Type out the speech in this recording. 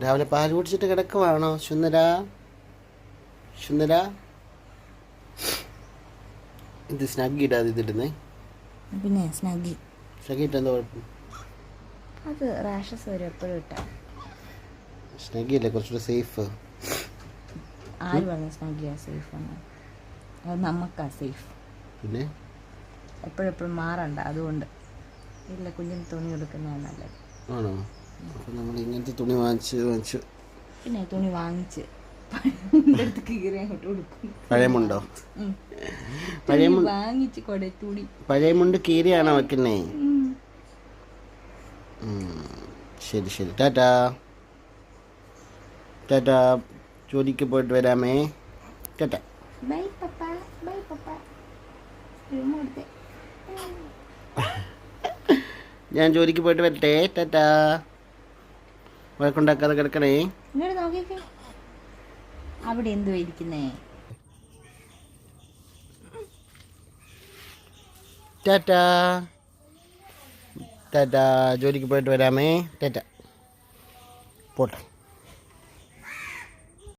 രാവിലെ പാൽ കുടിച്ചിട്ട് കിടക്കുവാണോ സുന്ദര? സുന്ദര ഇത് സ്നഗ്ഗി ഇടാതെ ഇതിടുന്നേ. പിന്നെ സ്നഗ്ഗി ഇട്ട് എന്താ കുഴപ്പം? അത് റാഷസ് വരും എപ്പോഴും ഇട്ടാ. സ്നഗ്ഗി അല്ലേ കുറച്ചുകൂടെ സേഫ്. ആര് പറഞ്ഞു സ്നഗ്ഗിയാ സേഫ് ആണ്? അത് നമുക്കാ സേഫ്. പിന്നെ എപ്പോഴെപ്പോഴും മാറണ്ട, അതുകൊണ്ട് ഇല്ല കുഞ്ഞിന് തുണി എടുക്കുന്നതാണ് നല്ലത്. ആണോ? അപ്പം നമ്മൾ ഇങ്ങനത്തെ തുണി വാങ്ങിച്ചു പിന്നെ തുണി വാങ്ങിച്ച് എടുത്ത് കീറി അങ്ങോട്ട് കൊടുക്കും. പഴയമുണ്ടോ? വാങ്ങിച്ച് കൊട തുണി പഴയ മുണ്ട് കീറിയാണോ വെക്കുന്നേ? ശരി ശരി, ടാറ്റാ ടാറ്റാ. ജോലിക്ക് പോയിട്ട് വരാമേ. ടാറ്റാ. ബൈ പപ്പ, ബൈ പപ്പ. ഞാൻ ജോലിക്ക് പോയിട്ട് വരട്ടെ. ടാറ്റാ. വഴക്കുണ്ടാക്കാതെ കിടക്കണേ. ഇങ്ങോട്ട് നോക്കിക്കേ, അവിടെ എന്തുവാ ഇരിക്കുന്നേ? ടാറ്റാ ടാറ്റാ. ജോലിക്ക് പോയിട്ട് വരാമേ. ടാറ്റാ. പോട്ടെ.